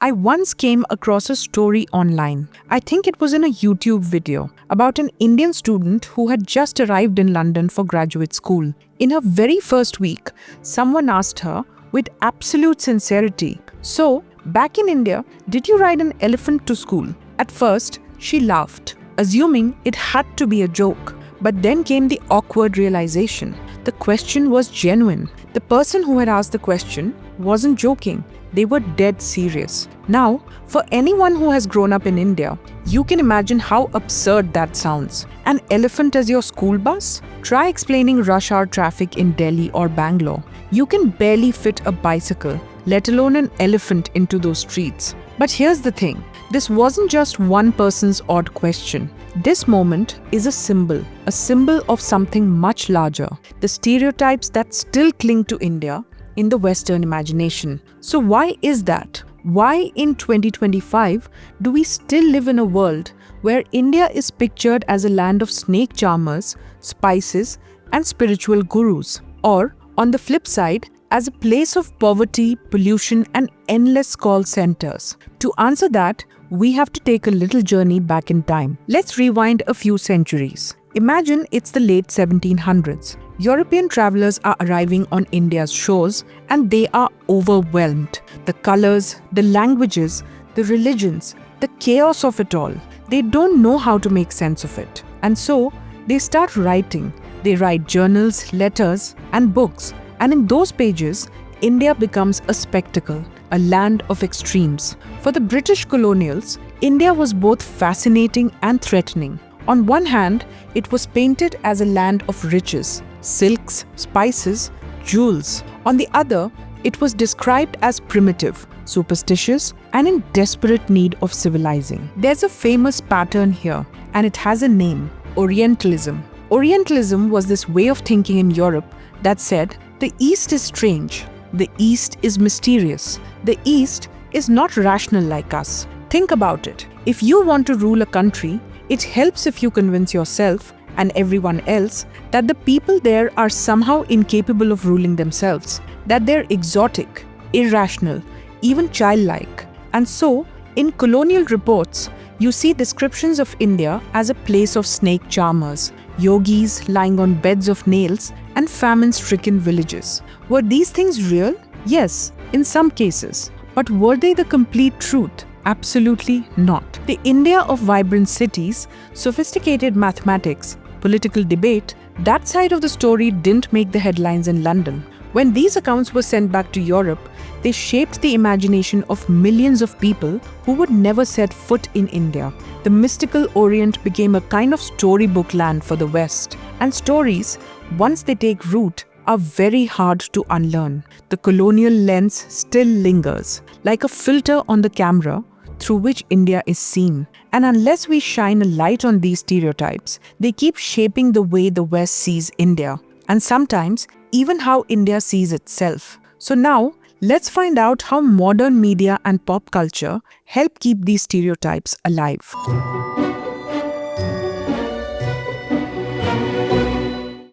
I once came across a story online. I think it was in a YouTube video about an Indian student who had just arrived in London for graduate school. In her very first week, someone asked her with absolute sincerity, "So, back in India, did you ride an elephant to school?" At first, she laughed, assuming it had to be a joke. But then came the awkward realization. The question was genuine. The person who had asked the question wasn't joking. They were dead serious. Now, for anyone who has grown up in India, you can imagine how absurd that sounds. An elephant as your school bus? Try explaining rush hour traffic in Delhi or Bangalore. You can barely fit a bicycle, let alone an elephant, into those streets. But here's the thing. This wasn't just one person's odd question. This moment is a symbol of something much larger, the stereotypes that still cling to India in the Western imagination. So why is that? Why in 2025 do we still live in a world where India is pictured as a land of snake charmers, spices, and spiritual gurus? Or, on the flip side, as a place of poverty, pollution, and endless call centers? To answer that, we have to take a little journey back in time. Let's rewind a few centuries. Imagine it's the late 1700s. European travelers are arriving on India's shores and they are overwhelmed. The colors, the languages, the religions, the chaos of it all. They don't know how to make sense of it. And so, they start writing. They write journals, letters, and books. And in those pages, India becomes a spectacle, a land of extremes. For the British colonials, India was both fascinating and threatening. On one hand, it was painted as a land of riches, silks, spices, jewels. On the other, it was described as primitive, superstitious, and in desperate need of civilizing. There's a famous pattern here, and it has a name: Orientalism. Orientalism was this way of thinking in Europe that said, the East is strange, the East is mysterious, the East is not rational like us. Think about it. If you want to rule a country, it helps if you convince yourself and everyone else that the people there are somehow incapable of ruling themselves, that they're exotic, irrational, even childlike. And so, in colonial reports, you see descriptions of India as a place of snake charmers, yogis lying on beds of nails, and famine-stricken villages. Were these things real? Yes, in some cases. But were they the complete truth? Absolutely not. The India of vibrant cities, sophisticated mathematics, political debate, that side of the story didn't make the headlines in London. When these accounts were sent back to Europe, they shaped the imagination of millions of people who would never set foot in India. The mystical Orient became a kind of storybook land for the West. And stories, once they take root, are very hard to unlearn. The colonial lens still lingers, like a filter on the camera through which India is seen. And unless we shine a light on these stereotypes, they keep shaping the way the West sees India, and sometimes even how India sees itself. So now, let's find out how modern media and pop culture help keep these stereotypes alive.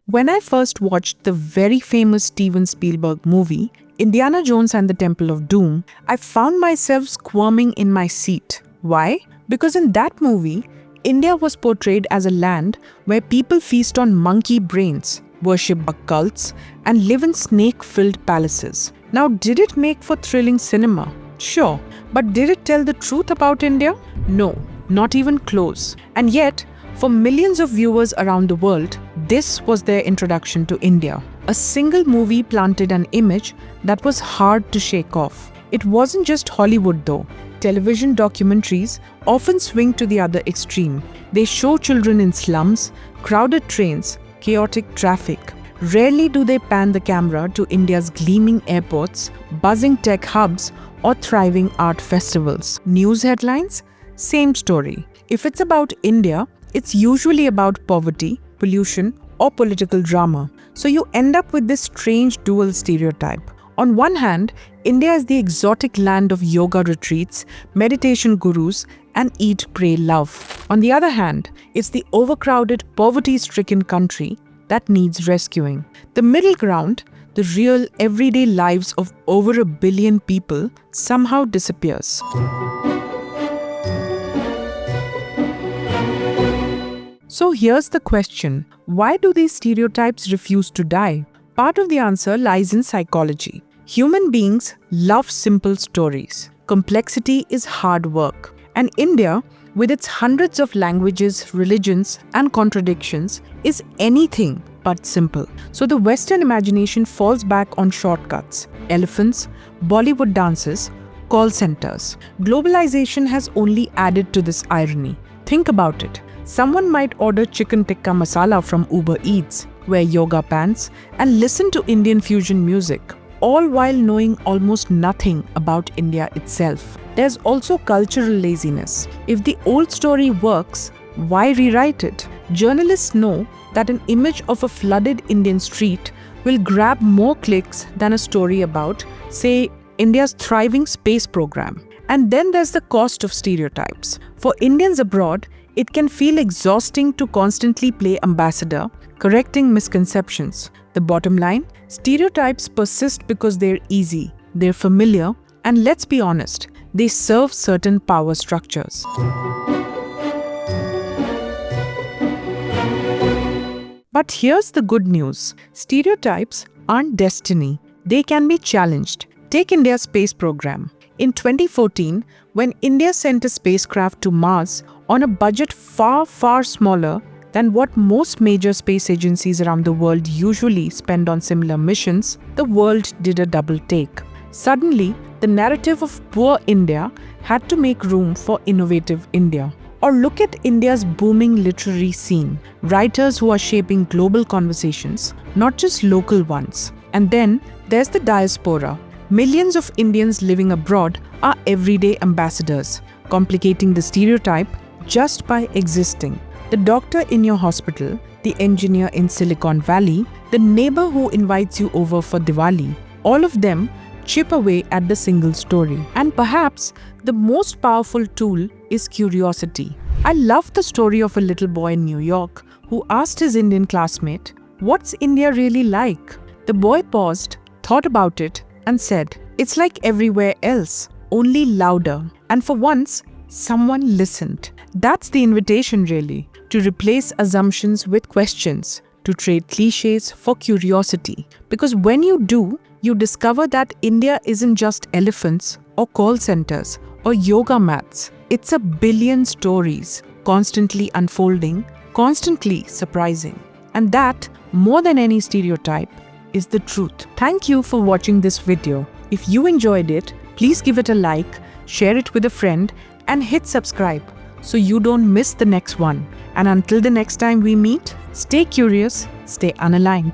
When I first watched the very famous Steven Spielberg movie, Indiana Jones and the Temple of Doom, I found myself squirming in my seat. Why? Because in that movie, India was portrayed as a land where people feast on monkey brains, worship occults, and live in snake-filled palaces. Now, did it make for thrilling cinema? Sure, but did it tell the truth about India? No, not even close. And yet, for millions of viewers around the world, this was their introduction to India. A single movie planted an image that was hard to shake off. It wasn't just Hollywood though. Television documentaries often swing to the other extreme. They show children in slums, crowded trains, chaotic traffic. Rarely do they pan the camera to India's gleaming airports, buzzing tech hubs, or thriving art festivals. News headlines? Same story. If it's about India, it's usually about poverty, pollution, or political drama. So you end up with this strange dual stereotype. On one hand, India is the exotic land of yoga retreats, meditation gurus, and eat, pray, love. On the other hand, it's the overcrowded, poverty-stricken country that needs rescuing. The middle ground, the real everyday lives of over 1 billion people somehow disappears. So here's the question: why do these stereotypes refuse to die? Part of the answer lies in psychology. Human beings love simple stories. Complexity is hard work. And India, with its hundreds of languages, religions, and contradictions, is anything but simple. So the Western imagination falls back on shortcuts: elephants, Bollywood dances, call centers. Globalization has only added to this irony. Think about it. Someone might order chicken tikka masala from Uber Eats, wear yoga pants, and listen to Indian fusion music, all while knowing almost nothing about India itself. There's also cultural laziness. If the old story works, why rewrite it? Journalists know that an image of a flooded Indian street will grab more clicks than a story about, say, India's thriving space program. And then there's the cost of stereotypes. For Indians abroad, it can feel exhausting to constantly play ambassador, correcting misconceptions. The bottom line: stereotypes persist because they're easy, they're familiar, and let's be honest, they serve certain power structures. But here's the good news: stereotypes aren't destiny. They can be challenged. Take India's space program. In 2014, when India sent a spacecraft to Mars on a budget far, far smaller than what most major space agencies around the world usually spend on similar missions, the world did a double take. Suddenly, the narrative of poor India had to make room for innovative India. Or look at India's booming literary scene, writers who are shaping global conversations, not just local ones. And then there's the diaspora. Millions of Indians living abroad are everyday ambassadors, complicating the stereotype just by existing. The doctor in your hospital, the engineer in Silicon Valley, the neighbor who invites you over for Diwali, all of them chip away at the single story. And perhaps the most powerful tool is curiosity. I love the story of a little boy in New York who asked his Indian classmate, "What's India really like?" The boy paused, thought about it, and said, "It's like everywhere else, only louder." And for once, someone listened. That's the invitation, really, to replace assumptions with questions, to trade clichés for curiosity. Because when you do, you discover that India isn't just elephants or call centers or yoga mats. It's 1 billion stories, constantly unfolding, constantly surprising. And that, more than any stereotype, is the truth. Thank you for watching this video. If you enjoyed it, please give it a like, share it with a friend, and hit subscribe so you don't miss the next one. And until the next time we meet, stay curious, stay unaligned.